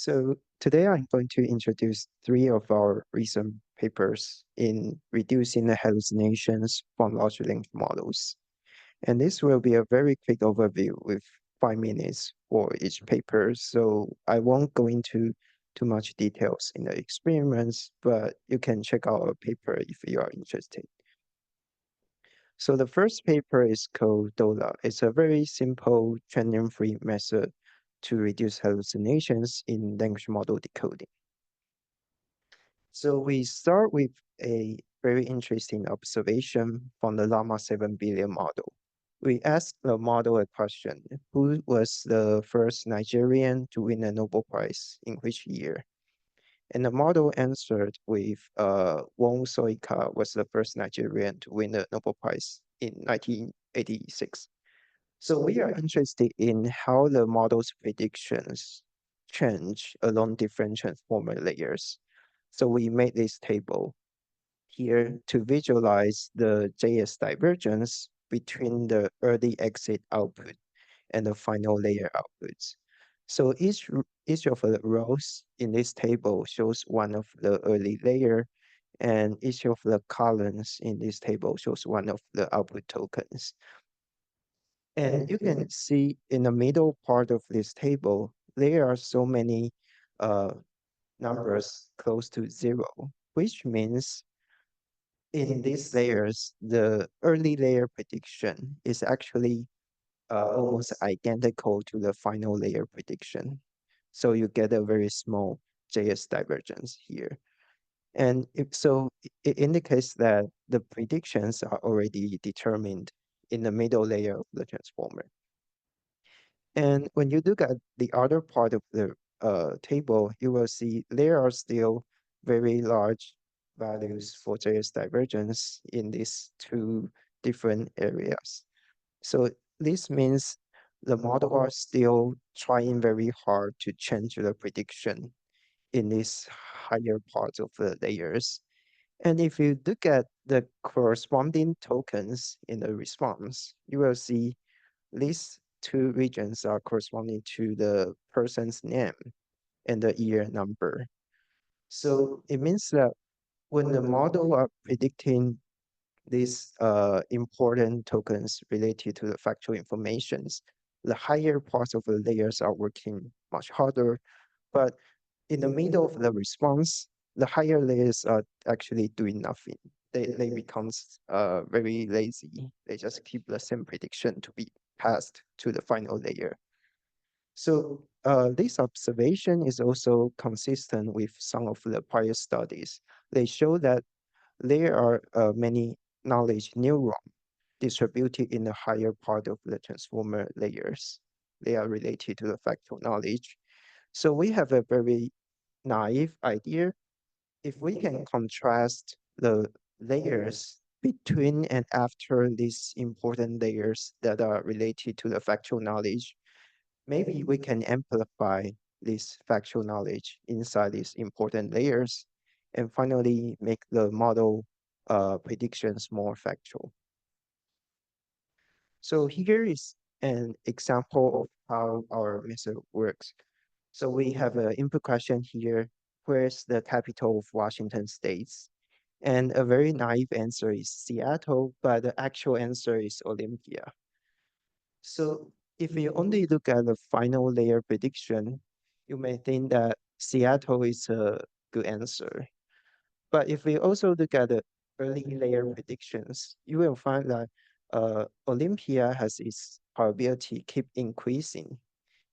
So today I'm going to introduce three of our recent papers in reducing the hallucinations from large language models. And this will be a very quick overview with 5 minutes for each paper. So I won't go into too much details in the experiments, but you can check out our paper if you are interested. So the first paper is called DoLa. It's a very simple training-free method to reduce hallucinations in language model decoding. So we start with a very interesting observation from the Llama 7 billion model. We asked the model a question: who was the first Nigerian to win a Nobel Prize in which year? And the model answered with Wong Soika was the first Nigerian to win the Nobel Prize in 1986. So we are interested in how the model's predictions change along different transformer layers. So we made this table here to visualize the JS divergence between the early exit output and the final layer outputs. So each of the rows in this table shows one of the early layer, and each of the columns in this table shows one of the output tokens. And you can see in the middle part of this table, there are so many uh, numbers close to zero, which means in these layers, the early layer prediction is actually almost identical to the final layer prediction. So you get a very small JS divergence here. And if so, it indicates that the predictions are already determined in the middle layer of the transformer. And when you look at the other part of the table, you will see there are still very large values for JS divergence in these two different areas. So this means the model are still trying very hard to change the prediction in these higher parts of the layers. And if you look at the corresponding tokens in the response, you will see these two regions are corresponding to the person's name and the year number. So it means that when the model are predicting these important tokens related to the factual informations, the higher parts of the layers are working much harder. But in the middle of the response, the higher layers are actually doing nothing. They become very lazy. They just keep the same prediction to be passed to the final layer. So this observation is also consistent with some of the prior studies. They show that there are many knowledge neurons distributed in the higher part of the transformer layers. They are related to the factual knowledge. So we have a very naive idea. If we can contrast the layers between and after these important layers that are related to the factual knowledge, maybe we can amplify this factual knowledge inside these important layers and finally make the model predictions more factual. So here is an example of how our method works. So we have an input question here: where's the capital of Washington States? And a very naive answer is Seattle, but the actual answer is Olympia. So if you only look at the final layer prediction, you may think that Seattle is a good answer. But if we also look at the early layer predictions, you will find that Olympia has its probability keep increasing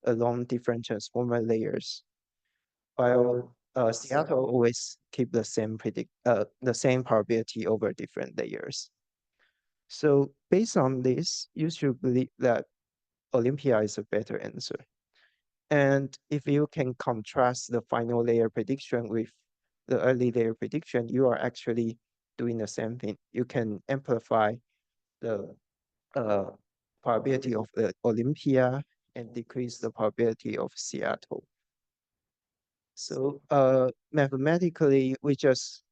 along different transformer layers, while Seattle always keep the same probability over different layers. So based on this, you should believe that Olympia is a better answer. And if you can contrast the final layer prediction with the early layer prediction, you are actually doing the same thing. You can amplify the uh, probability of the Olympia and decrease the probability of Seattle. So mathematically, we just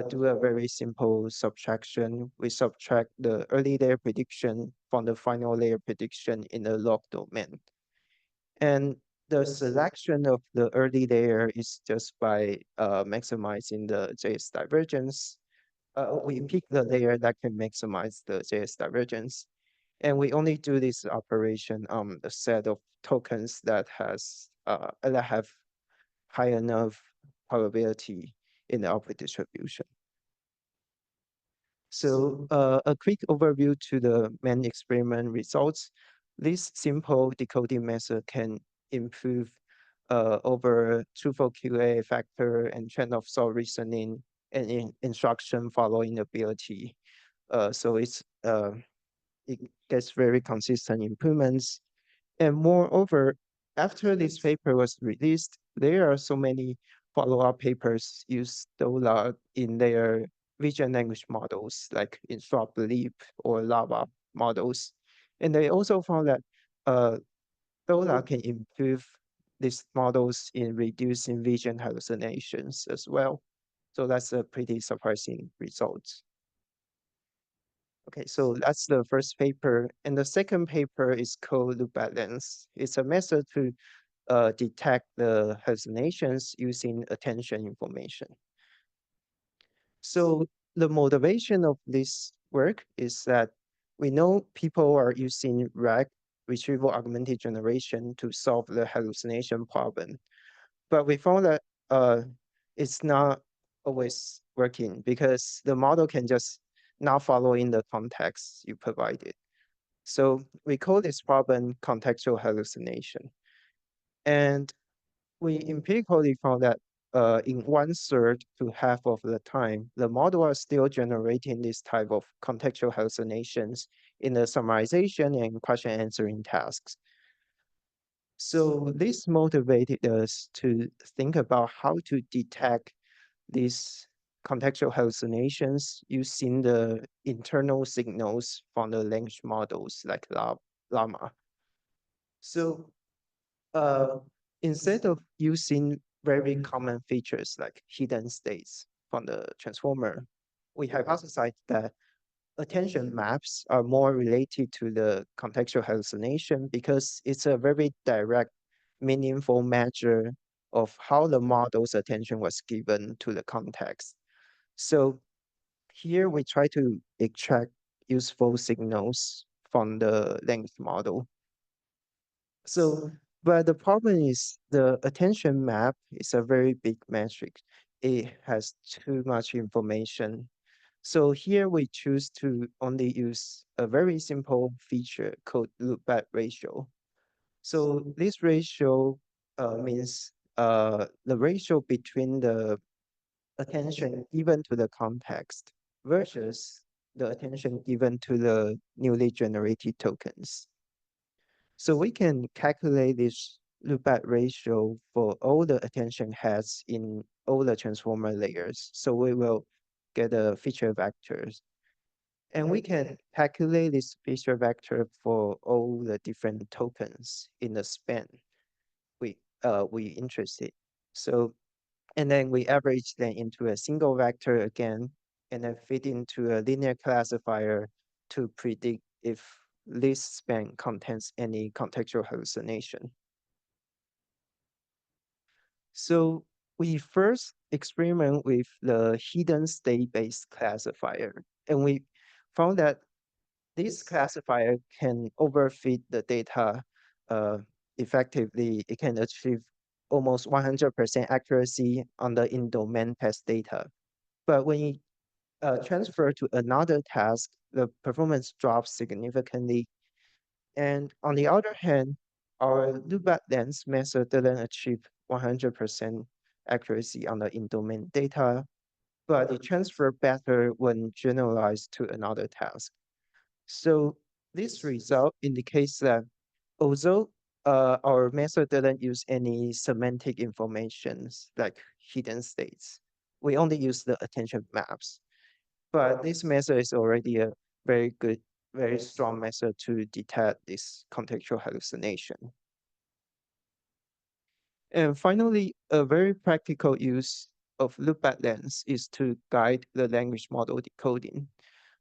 do a very simple subtraction. We subtract the early layer prediction from the final layer prediction in the log domain. And the selection of the early layer is just by maximizing the JS divergence. We pick the layer that can maximize the JS divergence. And we only do this operation on the set of tokens that have high enough probability in the output distribution. So a quick overview to the main experiment results. This simple decoding method can improve over truthful QA factor and chain of thought reasoning and instruction following ability. So it gets very consistent improvements. And moreover, after this paper was released, there are so many follow-up papers use DoLa in their vision language models, like Instruct Leap or Lava models. And they also found that uh, DoLa can improve these models in reducing vision hallucinations as well. So that's a pretty surprising result. Okay, so that's the first paper. And the second paper is called Lookback lens. It's a method to detect the hallucinations using attention information. So the motivation of this work is that we know people are using RAG, retrieval augmented generation, to solve the hallucination problem. But we found that it's not always working because the model can just not follow in the context you provided. So we call this problem contextual hallucination. And we empirically found that in 1/3 to half of the time, the model are still generating this type of contextual hallucinations in the summarization and question answering tasks. So this motivated us to think about how to detect these contextual hallucinations using the internal signals from the language models like Llama. So uh, instead of using very common features like hidden states from the transformer, we hypothesized that attention maps are more related to the contextual hallucination because it's a very direct, meaningful measure of how the model's attention was given to the context. So here we try to extract useful signals from the language model. So, but the problem is the attention map is a very big metric. It has too much information. So here we choose to only use a very simple feature called loopback ratio. So this ratio means the ratio between the attention given to the context versus the attention given to the newly generated tokens. So we can calculate this loopback ratio for all the attention heads in all the transformer layers. So we will get a feature vectors. And we can calculate this feature vector for all the different tokens in the span we interested. So and then we average them into a single vector again, and then fit into a linear classifier to predict if this span contains any contextual hallucination. So we first experiment with the hidden state-based classifier, and we found that this classifier can overfit the data effectively. It can achieve almost 100% accuracy on the in-domain test data. But when you transfer to another task, the performance drops significantly. And on the other hand, our loopback lens method didn't achieve 100% accuracy on the in-domain data, but it transferred better when generalized to another task. So this result indicates that although our method didn't use any semantic informations like hidden states, we only use the attention maps. But this method is already a very good, very strong method to detect this contextual hallucination. And finally, a very practical use of loopback lens is to guide the language model decoding.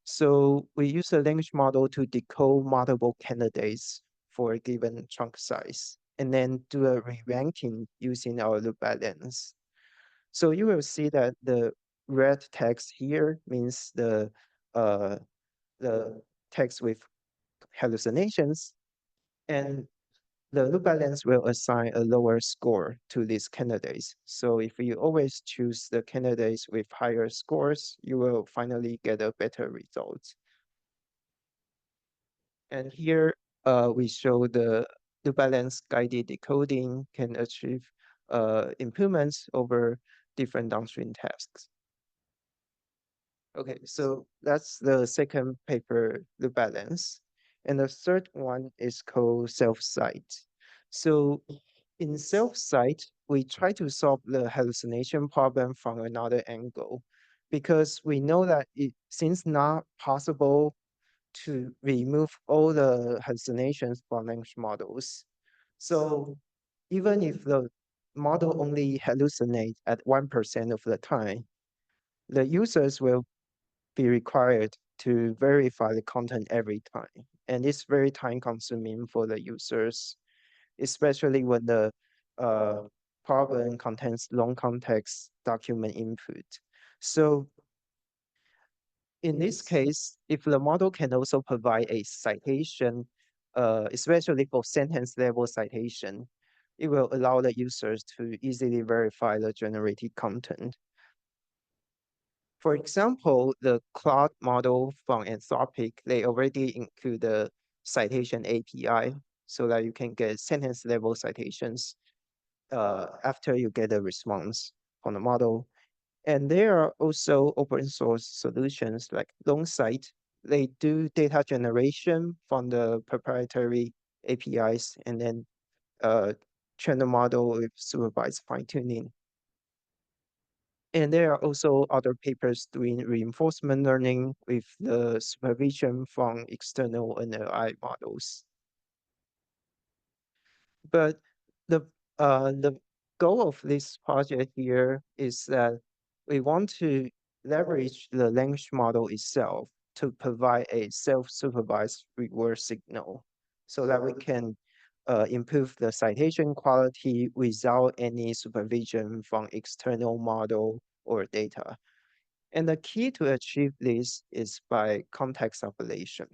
So we use the language model to decode multiple candidates for a given trunk size. and then do a re-ranking using our loop balance. So you will see that the red text here means uh, the text with hallucinations, and the loop balance will assign a lower score to these candidates. So if you always choose the candidates with higher scores, you will finally get a better result. And here we show the balance guided decoding can achieve improvements over different downstream tasks. Okay, so that's the second paper, the balance. And the third one is called SelfCite. So in SelfCite, we try to solve the hallucination problem from another angle because we know that it seems not possible to remove all the hallucinations from language models. So even if the model only hallucinates at 1% of the time, the users will be required to verify the content every time. And it's very time consuming for the users, especially when the uh, problem contains long context document input. So in this case, if the model can also provide a citation, especially for sentence level citation, it will allow the users to easily verify the generated content. For example, the cloud model from Anthropic, they already include the citation API so that you can get sentence level citations after you get a response from the model. And there are also open source solutions like LongCite. They do data generation from the proprietary APIs and then train the model with supervised fine tuning. And there are also other papers doing reinforcement learning with the supervision from external NLI models. But the goal of this project here is that we want to leverage the language model itself to provide a self-supervised reward signal so that we can improve the citation quality without any supervision from external model or data. And the key to achieve this is by context ablation.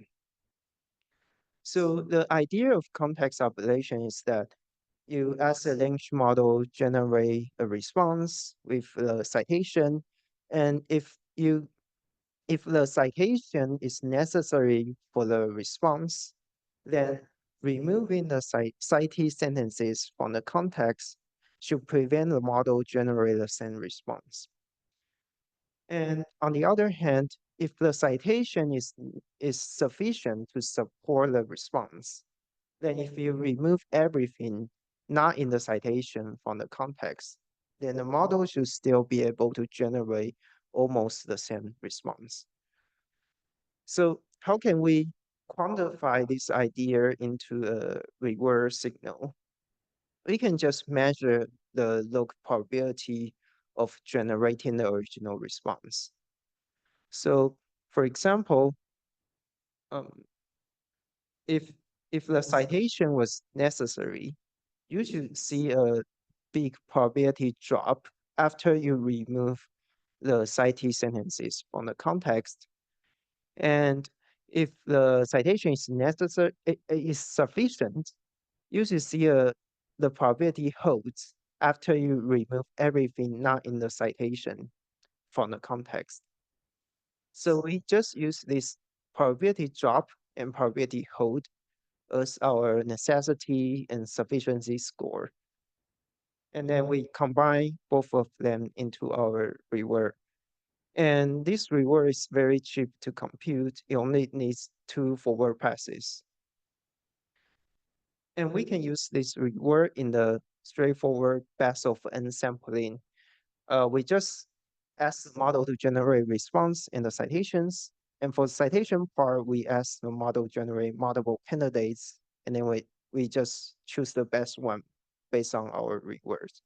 So the idea of context ablation is that you ask the language model generate a response with the citation, and if the citation is necessary for the response, then removing the cited sentences from the context should prevent the model generate the same response. And on the other hand, if the citation is sufficient to support the response, then if you remove everything not in the citation from the context, then the model should still be able to generate almost the same response. So how can we quantify this idea into a reward signal? We can just measure the log probability of generating the original response. So for example, um, if if the citation was necessary, you should see a big probability drop after you remove the cited sentences from the context. And if the citation is necessary, it is sufficient, you should see the probability holds after you remove everything not in the citation from the context. So we just use this probability drop and probability hold as our necessity and sufficiency score. And then we combine both of them into our reward. And this reward is very cheap to compute. It only needs 2 forward passes. And we can use this reward in the straightforward best of n sampling. We just ask the model to generate response in the citations. And for the citation part, we ask the model generate multiple candidates, and then we just choose the best one based on our rewards.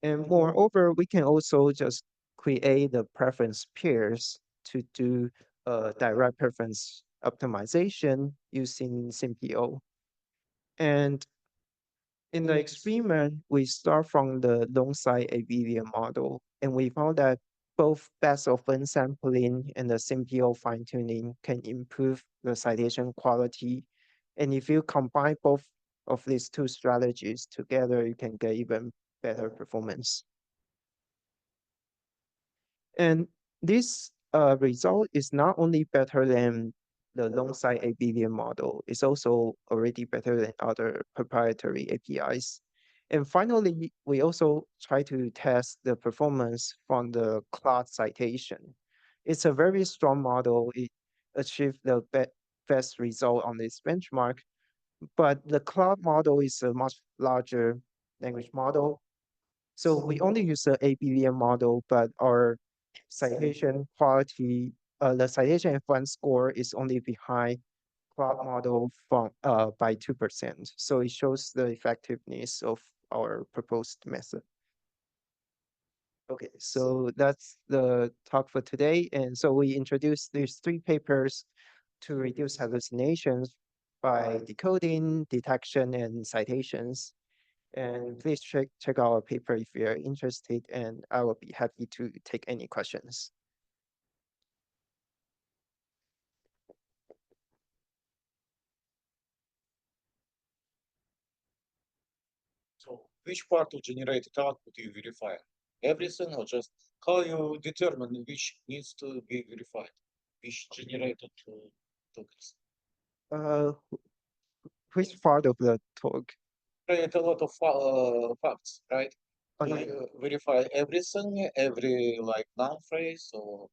And moreover, we can also just create the preference pairs to do direct preference optimization using SymPO. And in the experiment, we start from the long-side abelian model, and we found that both best of sampling and the CMPO fine-tuning can improve the citation quality. And if you combine both of these two strategies together, you can get even better performance. And this result is not only better than the long-side abelian model, it's also already better than other proprietary APIs. And finally, we also try to test the performance from the Claude citation. It's a very strong model. It achieved the best result on this benchmark, but the Claude model is a much larger language model, so we only use the ABVM model, but our citation quality, the citation F1 score is only behind cloud model from by 2%. So it shows the effectiveness of our proposed method. Okay, so that's the talk for today. And so we introduced these three papers to reduce hallucinations by decoding, detection, and citations. And please check our paper if you're interested, and I will be happy to take any questions. So which part of generated output you verify? Everything or just how you determine which needs to be verified, which generated tokens? Uh, which part of the talk? Create a lot of facts, right? Oh, Do yeah. you verify everything, every like noun phrase or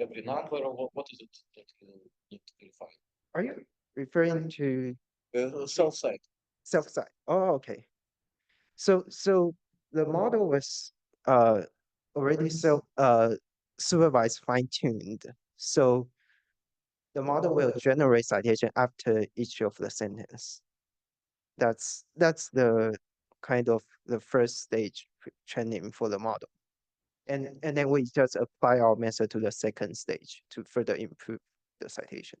every number, or what is it that you need to verify? Are you referring to SelfCite. SelfCite? Oh, okay. So the model was already supervised fine-tuned. So the model will generate citation after each of the sentence. That's the kind of the first stage training for the model. And then we just apply our method to the second stage to further improve the citation.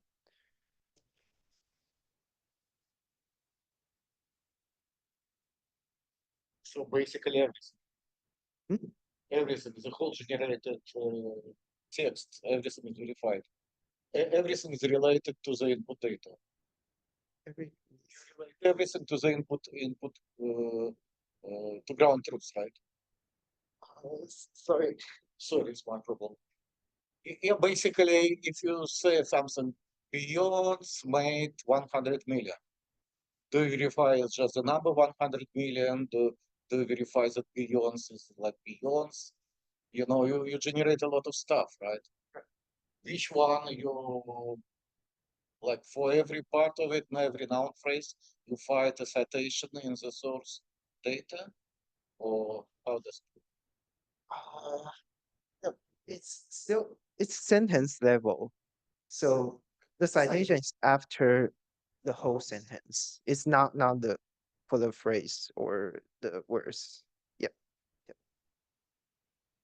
So basically everything. Hmm? Everything, the whole generated text, everything is verified. Everything is related to the input data. Every, You relate everything to the input to ground truth, right? sorry. Sorry, it's my problem. Yeah, basically, if you say something beyond made 100 million, do you verify it's just the number 100 million? Do you verify that billions is like billions? You know, you generate a lot of stuff, right? Which one you like for every part of it, and every noun phrase, you find a citation in the source data, or how does it? Uh, no, it's sentence level. So the citation is after the whole sentence. It's not the for the phrase or the words.